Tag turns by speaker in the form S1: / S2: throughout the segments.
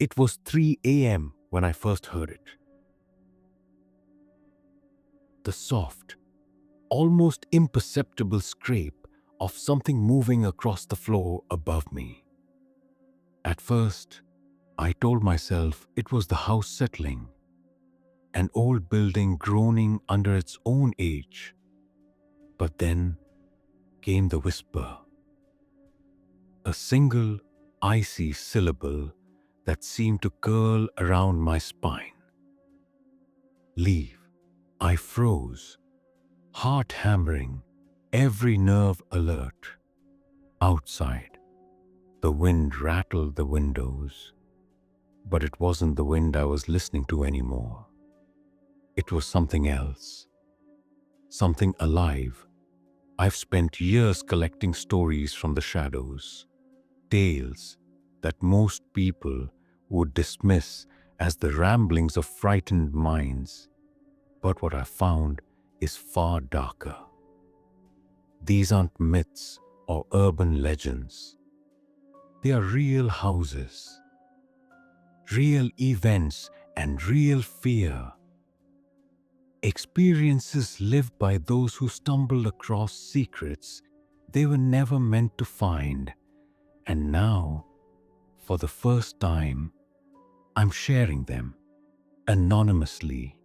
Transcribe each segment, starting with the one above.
S1: It was 3 a.m. when I first heard it. The soft, almost imperceptible scrape of something moving across the floor above me. At first, I told myself it was the house settling, an old building groaning under its own age. But then came the whisper, a single, icy syllable that seemed to curl around my spine. Leave. I froze, heart hammering, every nerve alert. Outside, the wind rattled the windows, but it wasn't the wind I was listening to anymore. It was something else, something alive. I've spent years collecting stories from the shadows, tales that most people would dismiss as the ramblings of frightened minds. But what I found is far darker. These aren't myths or urban legends. They are real houses, real events, and real fear. Experiences lived by those who stumbled across secrets they were never meant to find. And now, for the first time, I'm sharing them anonymously,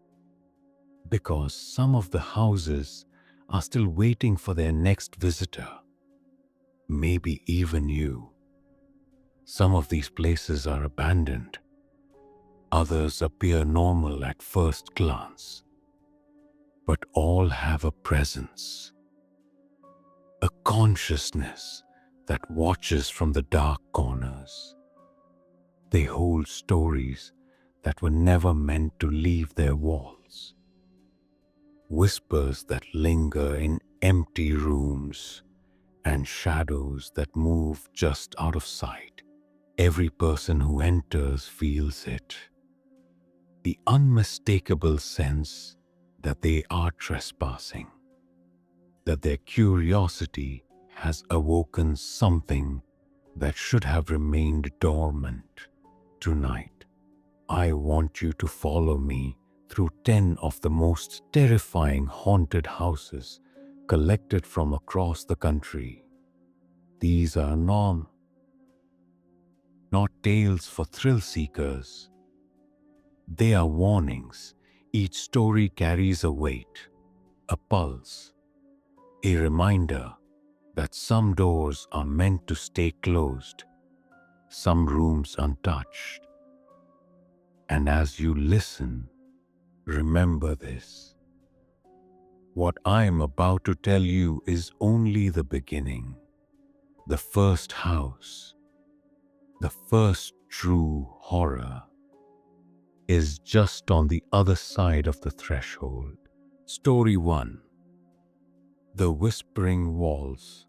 S1: because some of the houses are still waiting for their next visitor. Maybe even you. Some of these places are abandoned. Others appear normal at first glance. But all have a presence, a consciousness that watches from the dark corners. They hold stories that were never meant to leave their walls. Whispers that linger in empty rooms and shadows that move just out of sight. Every person who enters feels it. The unmistakable sense that they are trespassing, that their curiosity has awoken something that should have remained dormant. Tonight, I want you to follow me through 10 of the most terrifying haunted houses collected from across the country. These are not tales for thrill seekers. They are warnings. Each story carries a weight, a pulse, a reminder that some doors are meant to stay closed, some rooms untouched. And as you listen, remember this. What I am about to tell you is only the beginning. The first house, the first true horror, is just on the other side of the threshold. Story 1. The Whispering Walls.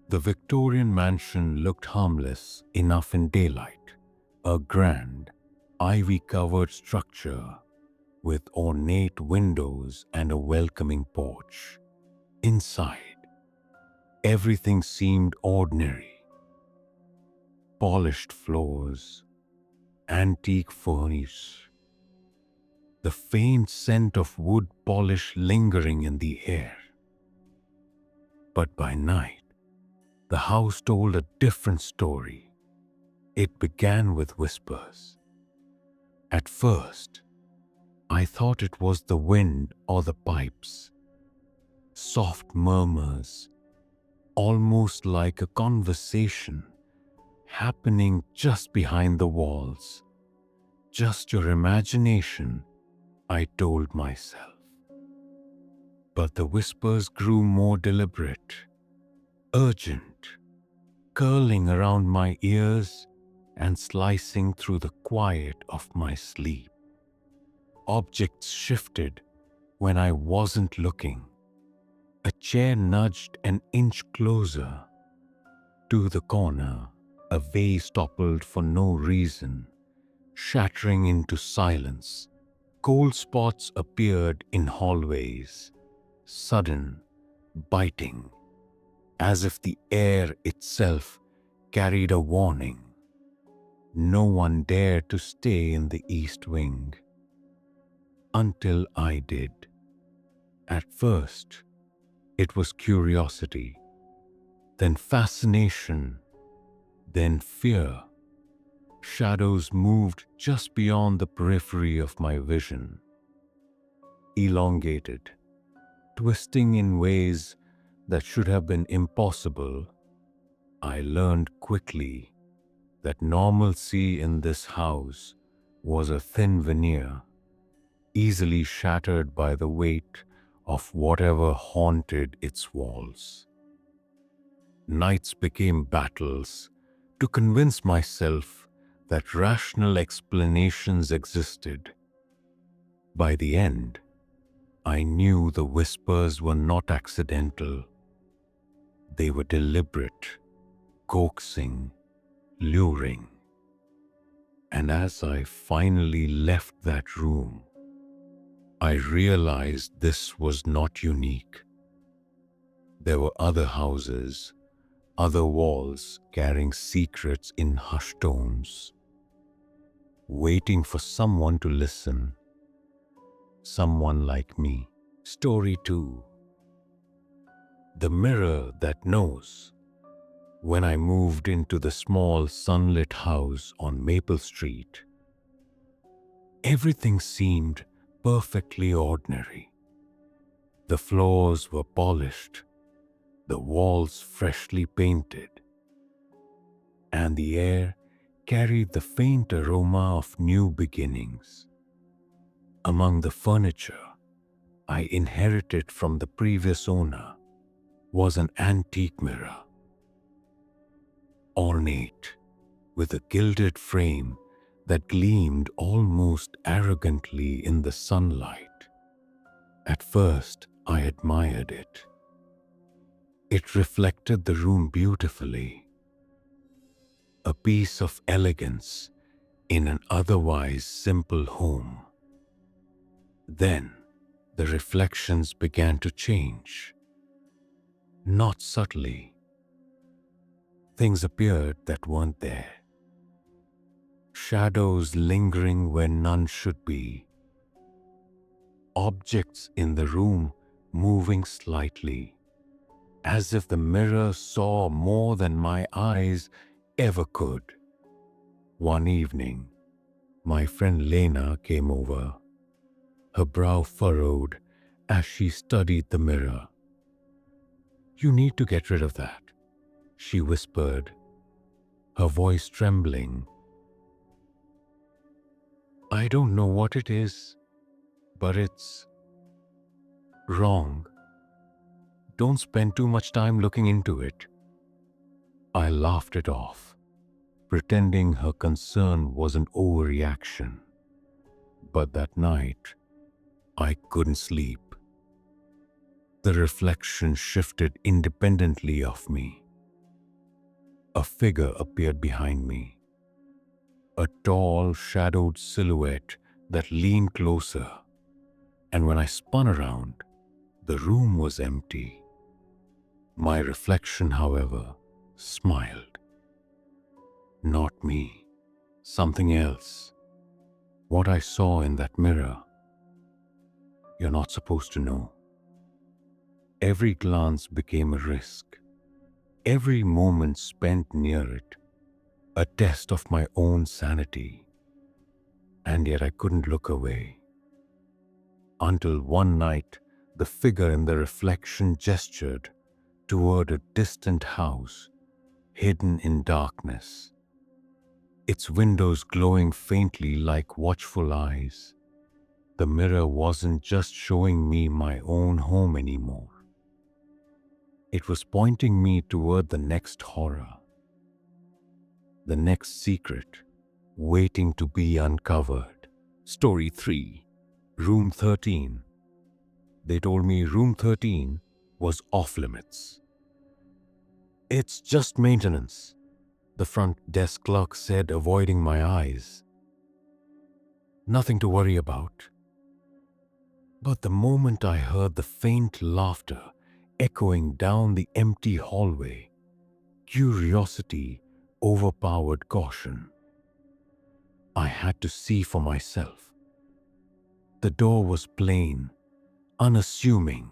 S1: The Victorian mansion looked harmless enough in daylight, a grand, ivy-covered structure with ornate windows and a welcoming porch. Inside, everything seemed ordinary. Polished floors, antique furniture, the faint scent of wood polish lingering in the air. But by night, the house told a different story. It began with whispers. At first, I thought it was the wind or the pipes. Soft murmurs, almost like a conversation, happening just behind the walls. Just your imagination, I told myself. But the whispers grew more deliberate, urgent, curling around my ears and slicing through the quiet of my sleep. Objects shifted when I wasn't looking. A chair nudged an inch closer. To the corner, a vase toppled for no reason, shattering into silence. Cold spots appeared in hallways, sudden, biting, as if the air itself carried a warning. no one dared to stay in the East Wing. Until I did. At first, it was curiosity, then fascination, then fear. Shadows moved just beyond the periphery of my vision, elongated, twisting in ways that should have been impossible. I learned quickly that normalcy in this house was a thin veneer, easily shattered by the weight of whatever haunted its walls. Nights became battles to convince myself that rational explanations existed. By the end, I knew the whispers were not accidental. They were deliberate, coaxing, luring. And as I finally left that room, I realized this was not unique. There were other houses, other walls carrying secrets in hushed tones, waiting for someone to listen. Someone like me. Story 2. The mirror that knows. When I moved into the small sunlit house on Maple Street, everything seemed perfectly ordinary. The floors were polished, the walls freshly painted, and the air carried the faint aroma of new beginnings. Among the furniture I inherited from the previous owner was an antique mirror, ornate, with a gilded frame that gleamed almost arrogantly in the sunlight. At first, I admired it. It reflected the room beautifully, a piece of elegance in an otherwise simple home. Then, the reflections began to change. Not subtly. Things appeared that weren't there. Shadows lingering where none should be. Objects in the room moving slightly, as if the mirror saw more than my eyes ever could. One evening, my friend Lena came over, her brow furrowed as she studied the mirror. "You need to get rid of that," she whispered, her voice trembling. "I don't know what it is, but it's wrong. Don't spend too much time looking into it." I laughed it off, pretending her concern was an overreaction. But that night, I couldn't sleep. The reflection shifted independently of me. A figure appeared behind me, a tall, shadowed silhouette that leaned closer. And when I spun around, the room was empty. My reflection, however, smiled. Not me, something else. What I saw in that mirror, you're not supposed to know. Every glance became a risk. Every moment spent near it, a test of my own sanity. And yet I couldn't look away. Until one night, the figure in the reflection gestured toward a distant house, hidden in darkness, its windows glowing faintly like watchful eyes. The mirror wasn't just showing me my own home anymore. It was pointing me toward the next horror, the next secret, waiting to be uncovered. Story 3. Room 13. They told me room 13 was off limits. "It's just maintenance," the front desk clerk said, avoiding my eyes. "Nothing to worry about." But the moment I heard the faint laughter echoing down the empty hallway, curiosity overpowered caution. I had to see for myself. The door was plain, unassuming,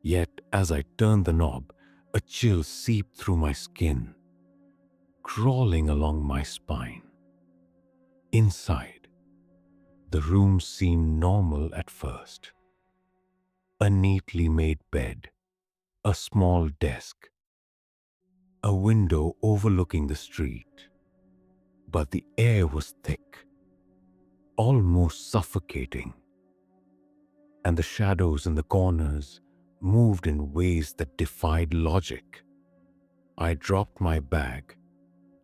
S1: yet as I turned the knob, a chill seeped through my skin, crawling along my spine. Inside, the room seemed normal at first. A neatly made bed, a small desk, a window overlooking the street. But the air was thick, almost suffocating, and the shadows in the corners moved in ways that defied logic. I dropped my bag,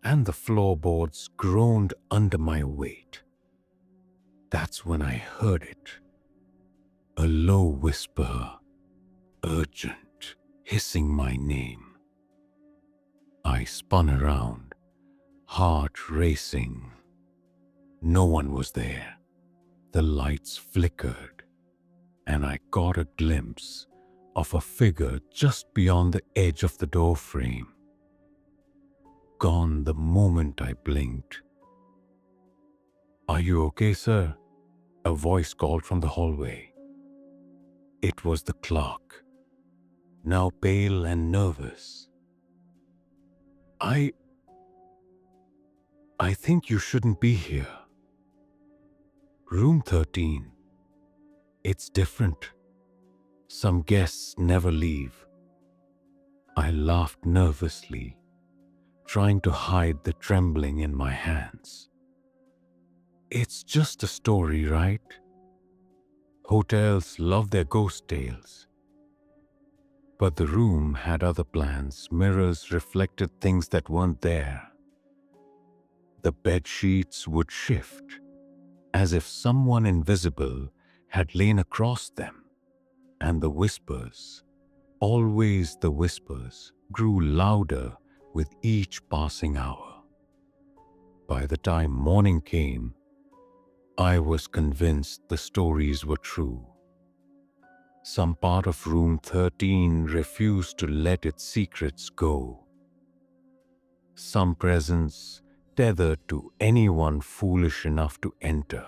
S1: and the floorboards groaned under my weight. That's when I heard it. A low whisper, urgent, hissing my name. I spun around, heart racing. No one was there. The lights flickered, and I caught a glimpse of a figure just beyond the edge of the door frame. Gone the moment I blinked. "Are you okay, sir?" A voice called from the hallway. It was the clerk, now pale and nervous. I think you shouldn't be here. Room 13. It's different. Some guests never leave." I laughed nervously, trying to hide the trembling in my hands. "It's just a story, right? Hotels love their ghost tales." But the room had other plans. Mirrors reflected things that weren't there. The bed sheets would shift, as if someone invisible had lain across them, and the whispers, always the whispers, grew louder with each passing hour. By the time morning came, I was convinced the stories were true. Some part of room 13 refused to let its secrets go. Some presence tethered to anyone foolish enough to enter.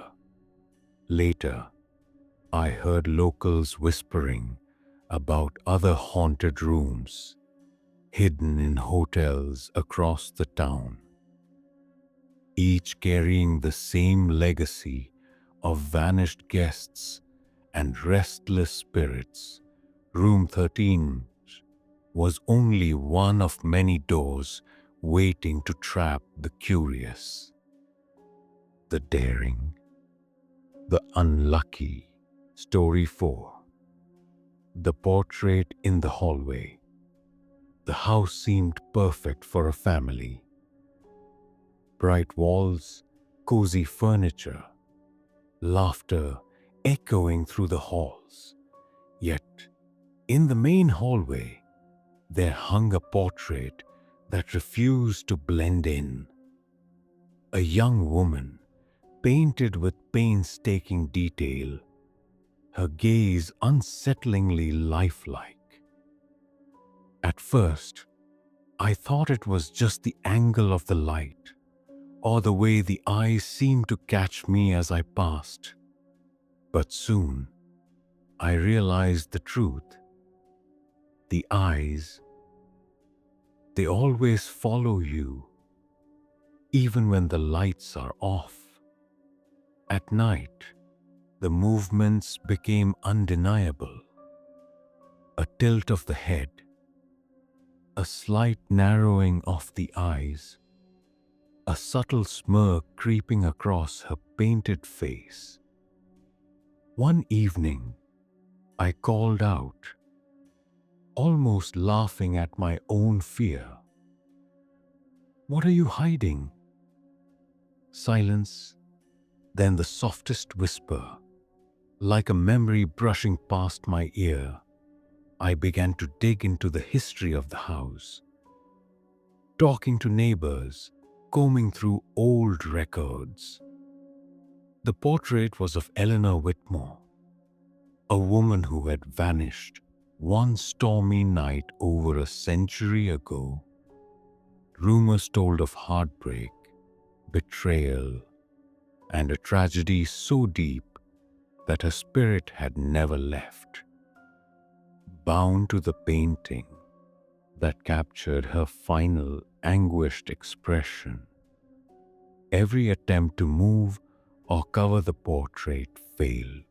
S1: Later, I heard locals whispering about other haunted rooms hidden in hotels across the town, each carrying the same legacy of vanished guests and restless spirits. Room 13 was only one of many doors waiting to trap the curious, the daring, the unlucky. Story 4. The portrait in the hallway. The house seemed perfect for a family. Bright walls, cozy furniture, laughter echoing through the halls. Yet, in the main hallway, there hung a portrait that refused to blend in. A young woman, painted with painstaking detail, her gaze unsettlingly lifelike. At first, I thought it was just the angle of the light, or the way the eyes seemed to catch me as I passed. But soon, I realized the truth. The eyes, they always follow you, even when the lights are off. At night, the movements became undeniable. A tilt of the head, a slight narrowing of the eyes, a subtle smirk creeping across her painted face. One evening, I called out, almost laughing at my own fear. "What are you hiding?" Silence, then the softest whisper. Like a memory brushing past my ear, I began to dig into the history of the house, talking to neighbors, combing through old records. The portrait was of Eleanor Whitmore, a woman who had vanished one stormy night over a century ago. Rumors told of heartbreak, betrayal, and a tragedy so deep that her spirit had never left. Bound to the painting that captured her final anguished expression, every attempt to move or cover the portrait failed.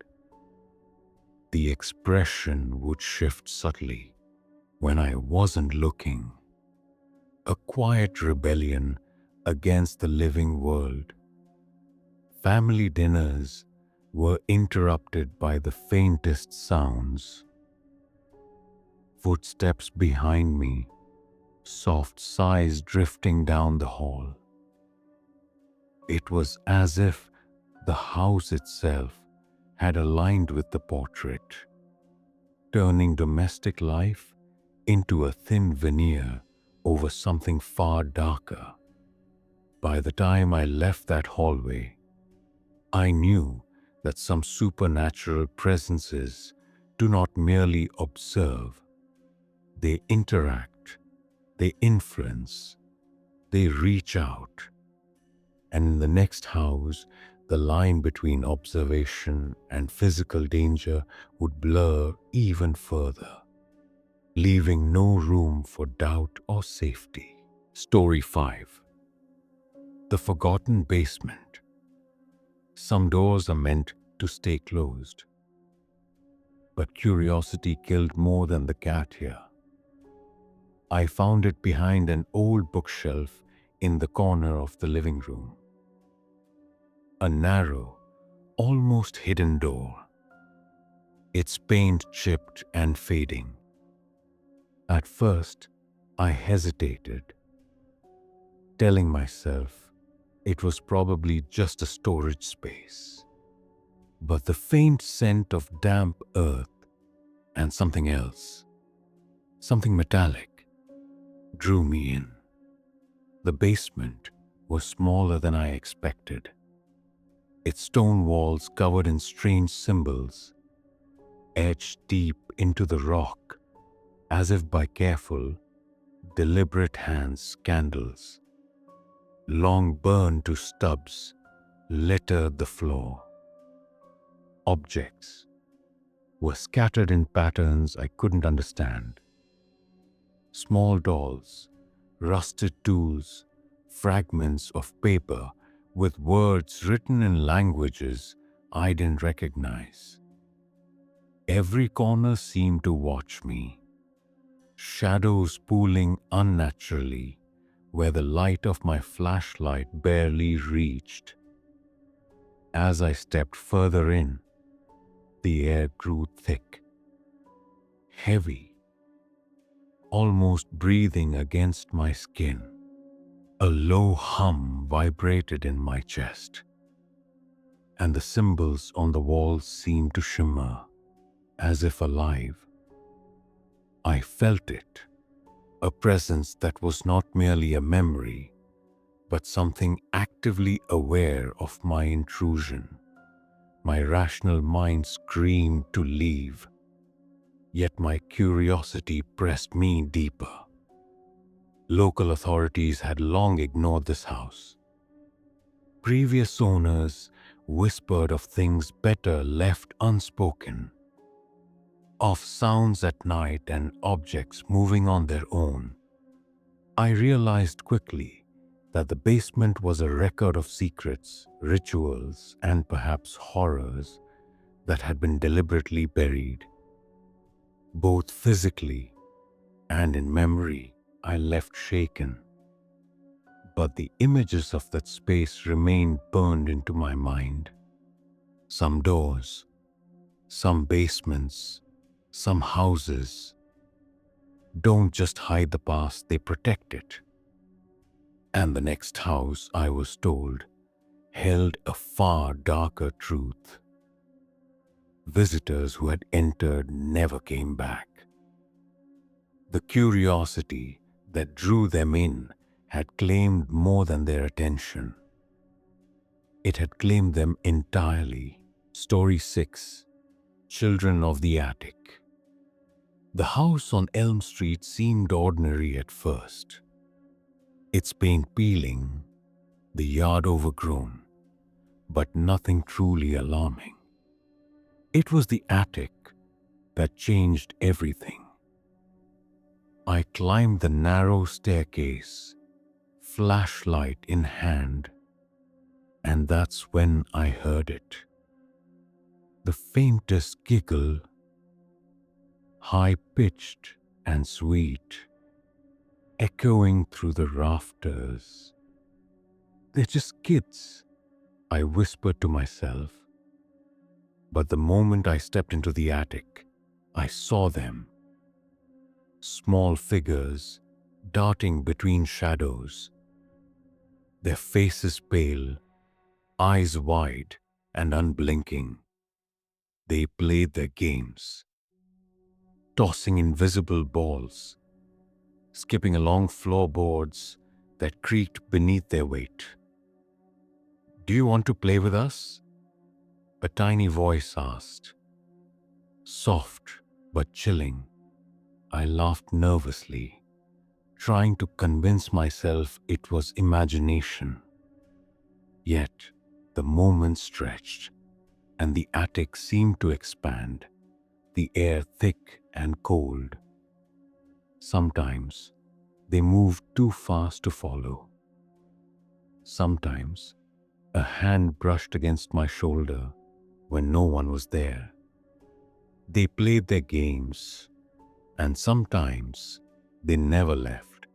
S1: The expression would shift subtly when I wasn't looking, a quiet rebellion against the living world. Family dinners were interrupted by the faintest sounds. Footsteps behind me, soft sighs drifting down the hall. It was as if the house itself had aligned with the portrait, turning domestic life into a thin veneer over something far darker. By the time I left that hallway, I knew that some supernatural presences do not merely observe, they interact, they influence, they reach out. And in the next house, the line between observation and physical danger would blur even further, leaving no room for doubt or safety. Story 5. The Forgotten Basement. Some doors are meant to stay closed, but curiosity killed more than the cat here. I found it behind an old bookshelf in the corner of the living room. A narrow, almost hidden door, its paint chipped and fading. At first, I hesitated, telling myself it was probably just a storage space. But the faint scent of damp earth and something else, something metallic, drew me in. The basement was smaller than I expected, its stone walls covered in strange symbols, etched deep into the rock, as if by careful, deliberate hands. Candles, long burned to stubs, littered the floor. Objects were scattered in patterns I couldn't understand. Small dolls, rusted tools, fragments of paper with words written in languages I didn't recognize. Every corner seemed to watch me, shadows pooling unnaturally where the light of my flashlight barely reached. As I stepped further in, the air grew thick, heavy, almost breathing against my skin. A low hum vibrated in my chest, and the symbols on the walls seemed to shimmer, as if alive. I felt it, a presence that was not merely a memory, but something actively aware of my intrusion. My rational mind screamed to leave, yet my curiosity pressed me deeper. Local authorities had long ignored this house. Previous owners whispered of things better left unspoken, of sounds at night and objects moving on their own. I realized quickly that the basement was a record of secrets, rituals, and perhaps horrors that had been deliberately buried. Both physically and in memory, I left shaken. But the images of that space remained burned into my mind. Some doors, some basements, some houses don't just hide the past, they protect it. And the next house, I was told, held a far darker truth. Visitors who had entered never came back. The curiosity that drew them in had claimed more than their attention. It had claimed them entirely. Story 6. Children of the Attic. The house on Elm Street seemed ordinary at first. Its paint peeling, the yard overgrown, but nothing truly alarming. It was the attic that changed everything. I climbed the narrow staircase, flashlight in hand, and that's when I heard it. The faintest giggle, high-pitched and sweet, echoing through the rafters. "They're just kids," I whispered to myself. But the moment I stepped into the attic, I saw them. Small figures darting between shadows, their faces pale, eyes wide and unblinking. They played their games, tossing invisible balls, skipping along floorboards that creaked beneath their weight. "Do you want to play with us?" a tiny voice asked. Soft but chilling. I laughed nervously, trying to convince myself it was imagination. Yet the moment stretched, and the attic seemed to expand, the air thick and cold. Sometimes they moved too fast to follow. Sometimes a hand brushed against my shoulder when no one was there. They played their games, and sometimes they never left.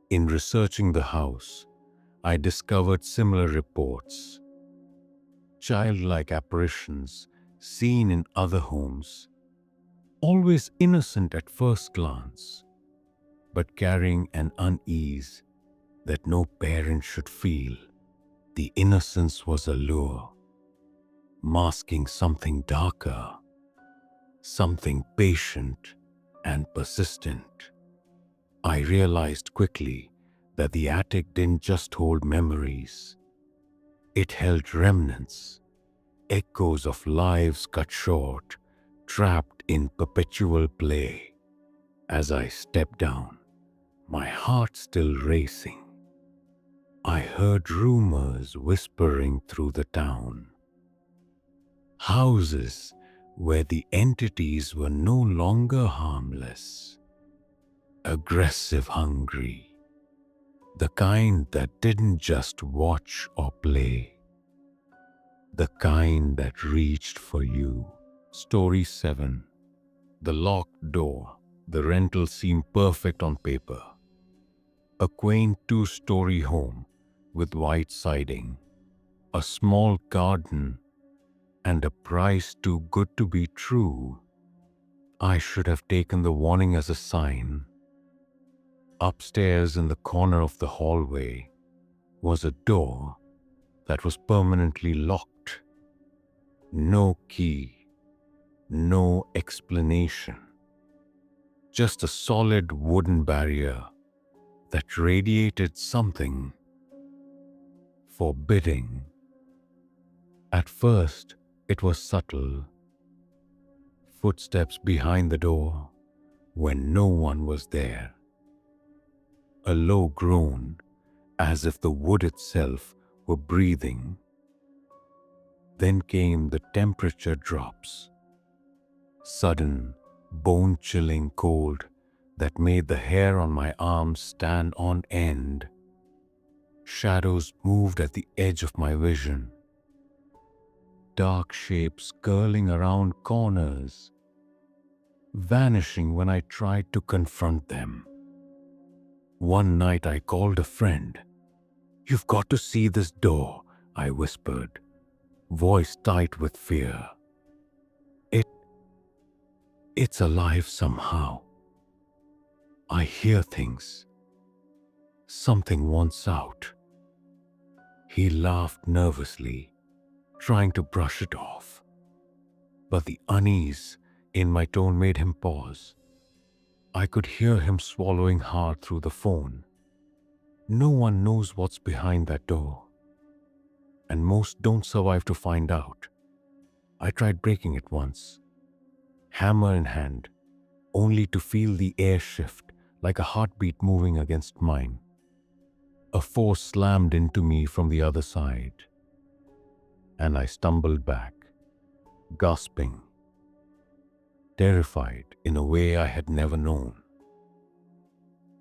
S1: In researching the house, I discovered similar reports. Childlike apparitions seen in other homes, always innocent at first glance, but carrying an unease that no parent should feel. The innocence was a lure, masking something darker, something patient and persistent. I realized quickly that the attic didn't just hold memories. It held remnants, echoes of lives cut short, trapped in perpetual play. As I stepped down, my heart still racing, I heard rumors whispering through the town. Houses where the entities were no longer harmless, aggressive, hungry, the kind that didn't just watch or play, the kind that reached for you. Story 7. The locked door. The rental seemed perfect on paper. A quaint two-story home with white siding, a small garden, and a price too good to be true. I should have taken the warning as a sign. Upstairs in the corner of the hallway was a door that was permanently locked. No key, no explanation. Just a solid wooden barrier that radiated something forbidding. At first, it was subtle. Footsteps behind the door when no one was there. A low groan, as if the wood itself were breathing. Then came the temperature drops. Sudden, bone-chilling cold that made the hair on my arms stand on end. Shadows moved at the edge of my vision. Dark shapes curling around corners, vanishing when I tried to confront them. One night I called a friend. "You've got to see this door," I whispered, voice tight with fear. It's alive somehow. I hear things. Something wants out." He laughed nervously, trying to brush it off. But the unease in my tone made him pause. I could hear him swallowing hard through the phone. No one knows what's behind that door, and most don't survive to find out. I tried breaking it once, hammer in hand, only to feel the air shift like a heartbeat moving against mine. A force slammed into me from the other side. and I stumbled back, gasping, terrified in a way I had never known.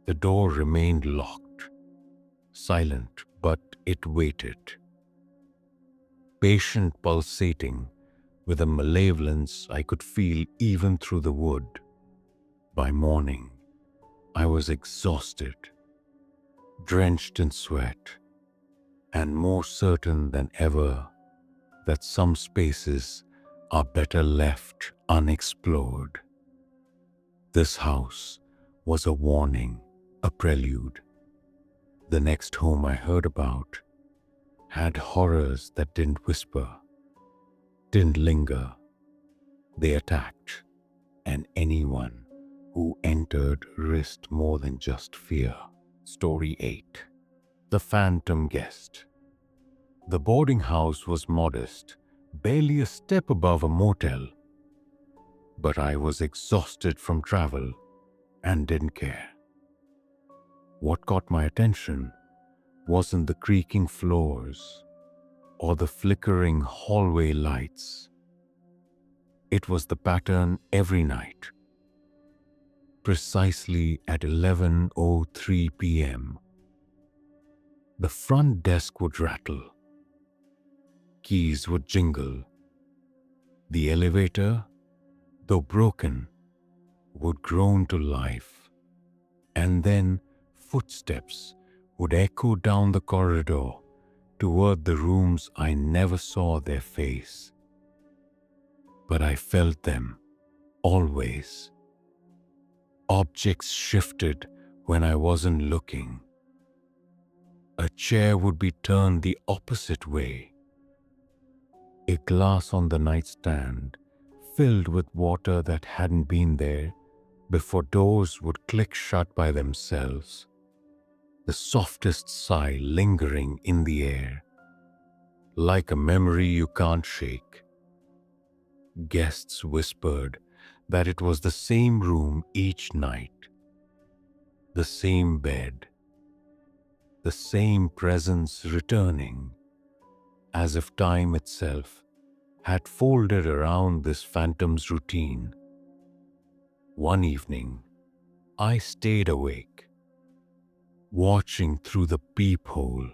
S1: The door remained locked, silent, but it waited, patient, pulsating, with a malevolence I could feel even through the wood. By morning, I was exhausted, drenched in sweat, and more certain than ever that some spaces are better left unexplored. This house was a warning, a prelude. The next home I heard about had horrors that didn't whisper, didn't linger. They attacked, and anyone who entered risked more than just fear. Story 8. The Phantom Guest. The boarding house was modest, barely a step above a motel. But I was exhausted from travel and didn't care. What caught my attention wasn't the creaking floors or the flickering hallway lights. It was the pattern every night. Precisely at 11:03 p.m., the front desk would rattle. Keys would jingle. The elevator, though broken, would groan to life. And then footsteps would echo down the corridor toward the rooms I never saw their face. But I felt them, always. Objects shifted when I wasn't looking. A chair would be turned the opposite way. A glass on the nightstand filled with water that hadn't been there before doors would click shut by themselves. The softest sigh lingering in the air, like a memory you can't shake. Guests whispered that it was the same room each night, the same bed, the same presence returning, as if time itself had folded around this phantom's routine. One evening, I stayed awake, watching through the peephole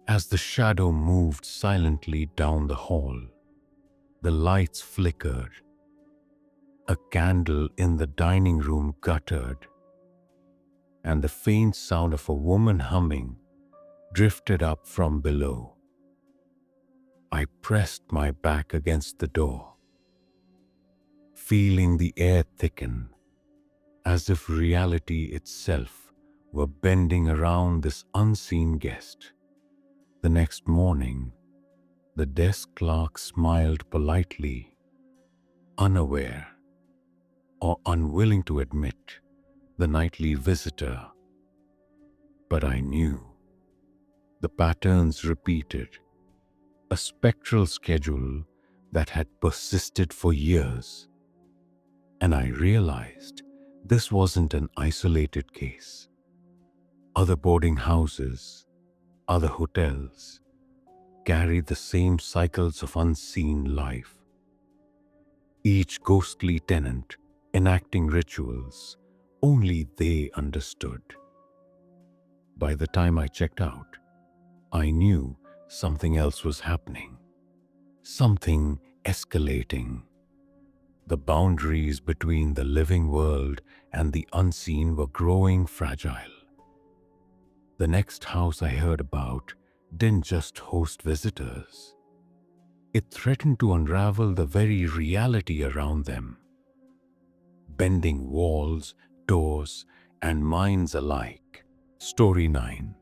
S1: as the shadow moved silently down the hall. The lights flickered. A candle in the dining room guttered, and the faint sound of a woman humming drifted up from below. I pressed my back against the door, feeling the air thicken, as if reality itself were bending around this unseen guest. The next morning, the desk clerk smiled politely, unaware or unwilling to admit the nightly visitor. But I knew. The patterns repeated, a spectral schedule that had persisted for years. And I realized this wasn't an isolated case. Other boarding houses, other hotels, carried the same cycles of unseen life. Each ghostly tenant enacting rituals only they understood. By the time I checked out, I knew something else was happening, something escalating. The boundaries between the living world and the unseen were growing fragile. The next house I heard about didn't just host visitors. It threatened to unravel the very reality around them, bending walls, doors, and minds alike. Story 9.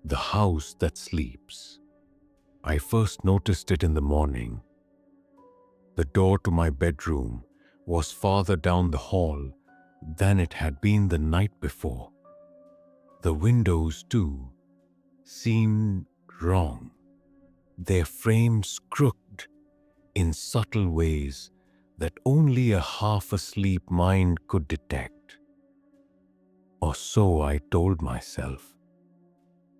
S1: The House That Sleeps. I first noticed it in the morning. The door to my bedroom was farther down the hall than it had been the night before. The windows, too, seemed wrong, their frames crooked in subtle ways that only a half-asleep mind could detect. Or so I told myself.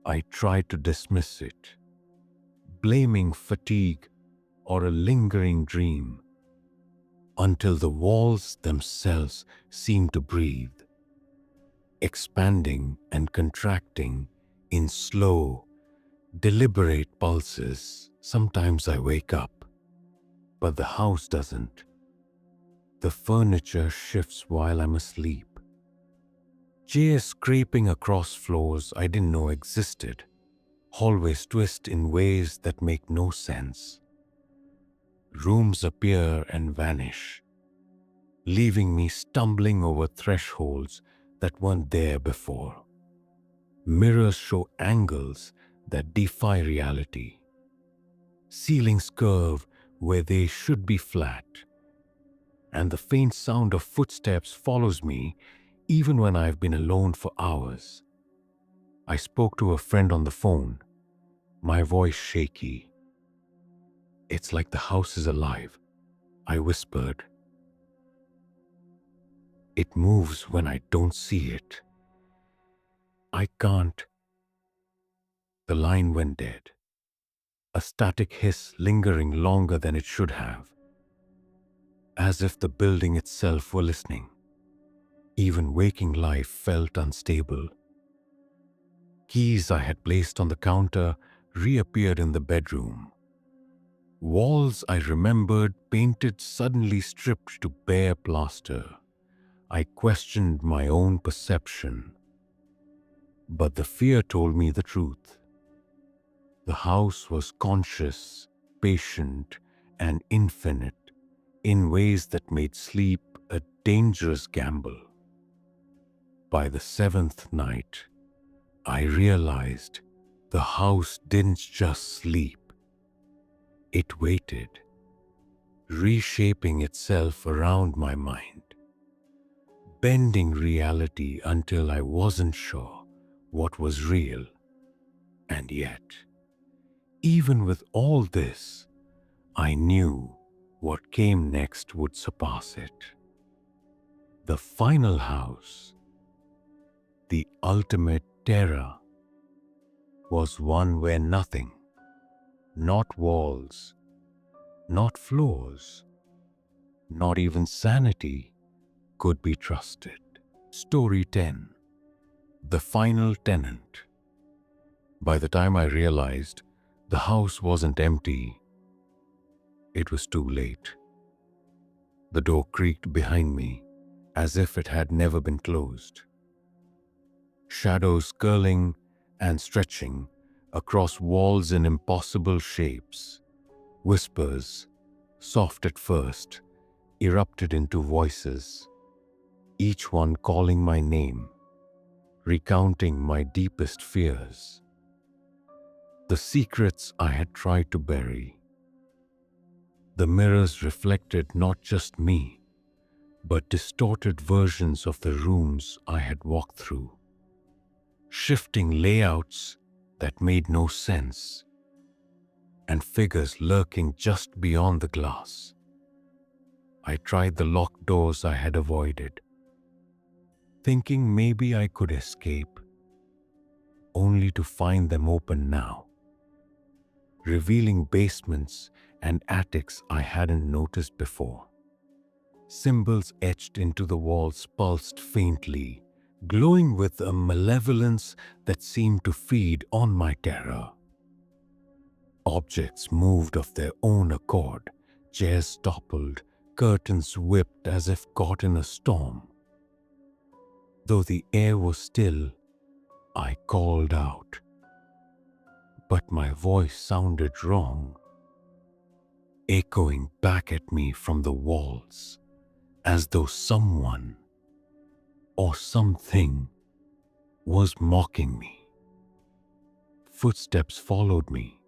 S1: I tried to dismiss it, blaming fatigue or a lingering dream, until the walls themselves seemed to breathe, expanding and contracting in slow, deliberate pulses. Sometimes I wake up, but the house doesn't. The furniture shifts while I'm asleep. Chairs scraping across floors I didn't know existed. Hallways twist in ways that make no sense. Rooms appear and vanish, leaving me stumbling over thresholds that weren't there before. Mirrors show angles that defy reality. Ceilings curve where they should be flat, and the faint sound of footsteps follows me even when I've been alone for hours. I spoke to a friend on the phone, my voice shaky. "It's like the house is alive," I whispered. "It moves when I don't see it. I can't." The line went dead, a static hiss lingering longer than it should have, as if the building itself were listening. Even waking life felt unstable. Keys I had placed on the counter reappeared in the bedroom. Walls I remembered painted suddenly stripped to bare plaster. I questioned my own perception, but the fear told me the truth. The house was conscious, patient, and infinite in ways that made sleep a dangerous gamble. By the seventh night, I realized the house didn't just sleep. It waited, reshaping itself around my mind, bending reality until I wasn't sure what was real. And yet, even with all this, I knew what came next would surpass it. The final house, the ultimate terror, was one where nothing, not walls, not floors, not even sanity, could be trusted. Story 10. The Final Tenant. By the time I realized the house wasn't empty, it was too late. The door creaked behind me as if it had never been closed. Shadows curling and stretching across walls in impossible shapes. Whispers, soft at first, erupted into voices, each one calling my name, recounting my deepest fears. The secrets I had tried to bury. The mirrors reflected not just me, but distorted versions of the rooms I had walked through. Shifting layouts that made no sense, and figures lurking just beyond the glass. I tried the locked doors I had avoided, thinking maybe I could escape, only to find them open now, revealing basements and attics I hadn't noticed before. Symbols etched into the walls pulsed faintly, glowing with a malevolence that seemed to feed on my terror. Objects moved of their own accord, chairs toppled, curtains whipped as if caught in a storm. Though the air was still, I called out, but my voice sounded wrong, echoing back at me from the walls, as though someone or something was mocking me. Footsteps followed me,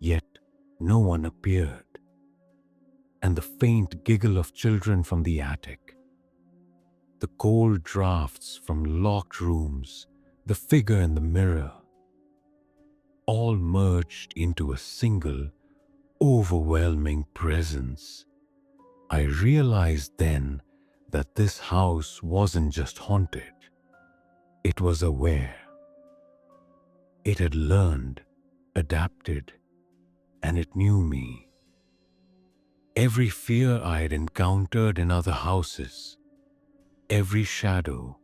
S1: yet no one appeared, and the faint giggle of children from the attic, the cold drafts from locked rooms, the figure in the mirror, all merged into a single, overwhelming presence. I realized then that this house wasn't just haunted. It was aware. It had learned, adapted, and it knew me. Every fear I had encountered in other houses, every shadow,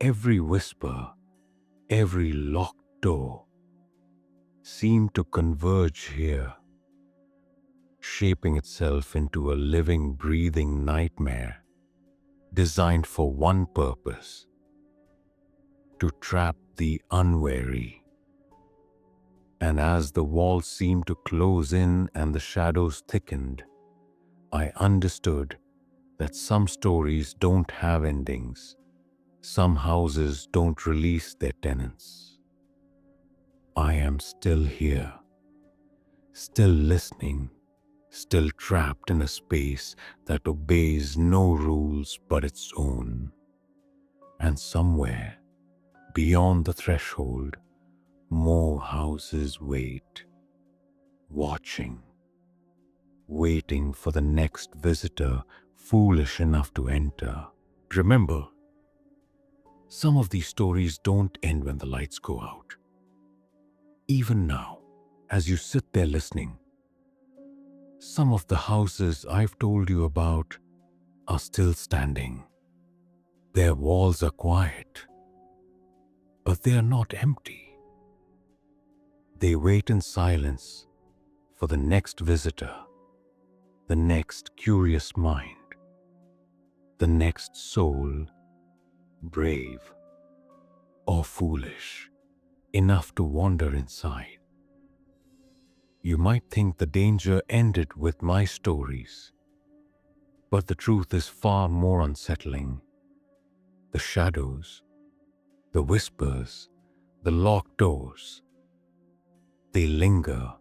S1: every whisper, every locked door seemed to converge here, shaping itself into a living, breathing nightmare designed for one purpose: to trap the unwary. And as the walls seemed to close in and the shadows thickened, I understood that some stories don't have endings. Some houses don't release their tenants. I am still here, still listening, still trapped in a space that obeys no rules but its own. And somewhere, beyond the threshold, more houses wait, watching, waiting for the next visitor foolish enough to enter. Remember, some of these stories don't end when the lights go out. Even now, as you sit there listening, some of the houses I've told you about are still standing. Their walls are quiet, but they are not empty. They wait in silence for the next visitor, the next curious mind, the next soul, brave or foolish enough to wander inside. You might think the danger ended with my stories, but the truth is far more unsettling. The shadows, the whispers, the locked doors, they linger.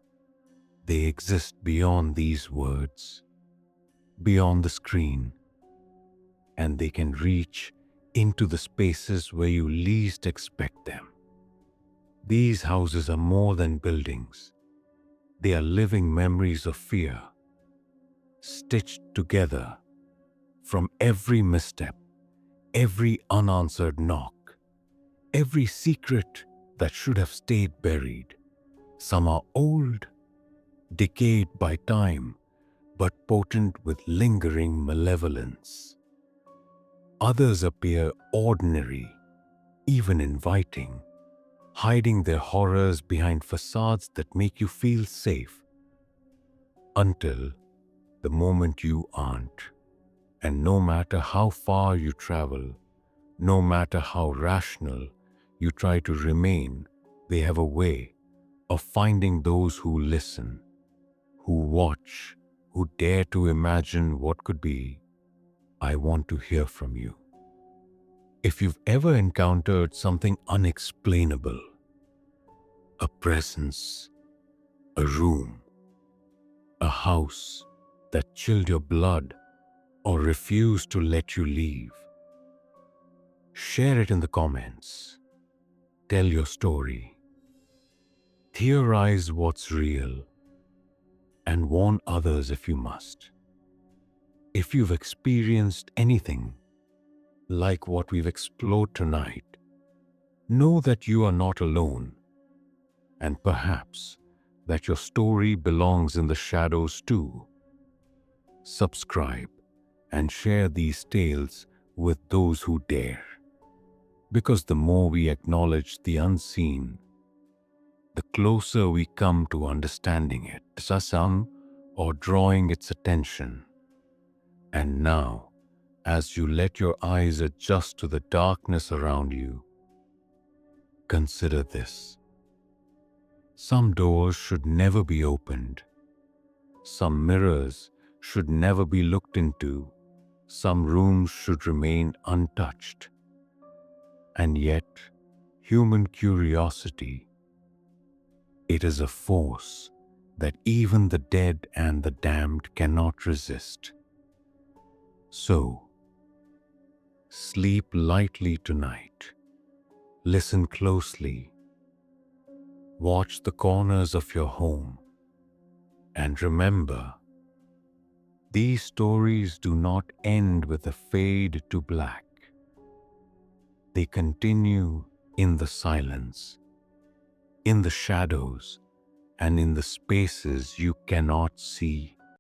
S1: They exist beyond these words, beyond the screen, and they can reach into the spaces where you least expect them. These houses are more than buildings. They are living memories of fear, stitched together from every misstep, every unanswered knock, every secret that should have stayed buried. Some are old, decayed by time, but potent with lingering malevolence. Others appear ordinary, even inviting, hiding their horrors behind facades that make you feel safe. Until the moment you aren't. And no matter how far you travel, no matter how rational you try to remain, they have a way of finding those who listen, who watch, who dare to imagine what could be. I want to hear from you. If you've ever encountered something unexplainable, a presence, a room, a house that chilled your blood or refused to let you leave, share it in the comments. Tell your story. Theorize what's real and warn others if you must. If you've experienced anything like what we've explored tonight, know that you are not alone, and perhaps that your story belongs in the shadows too. Subscribe and share these tales with those who dare. Because the more we acknowledge the unseen, the closer we come to understanding it, sasam, or drawing its attention. And now, as you let your eyes adjust to the darkness around you, consider this. Some doors should never be opened. Some mirrors should never be looked into. Some rooms should remain untouched. And yet, human curiosity, it is a force that even the dead and the damned cannot resist. So, sleep lightly tonight. Listen closely. Watch the corners of your home. And remember, these stories do not end with a fade to black. They continue in the silence, in the shadows, and in the spaces you cannot see.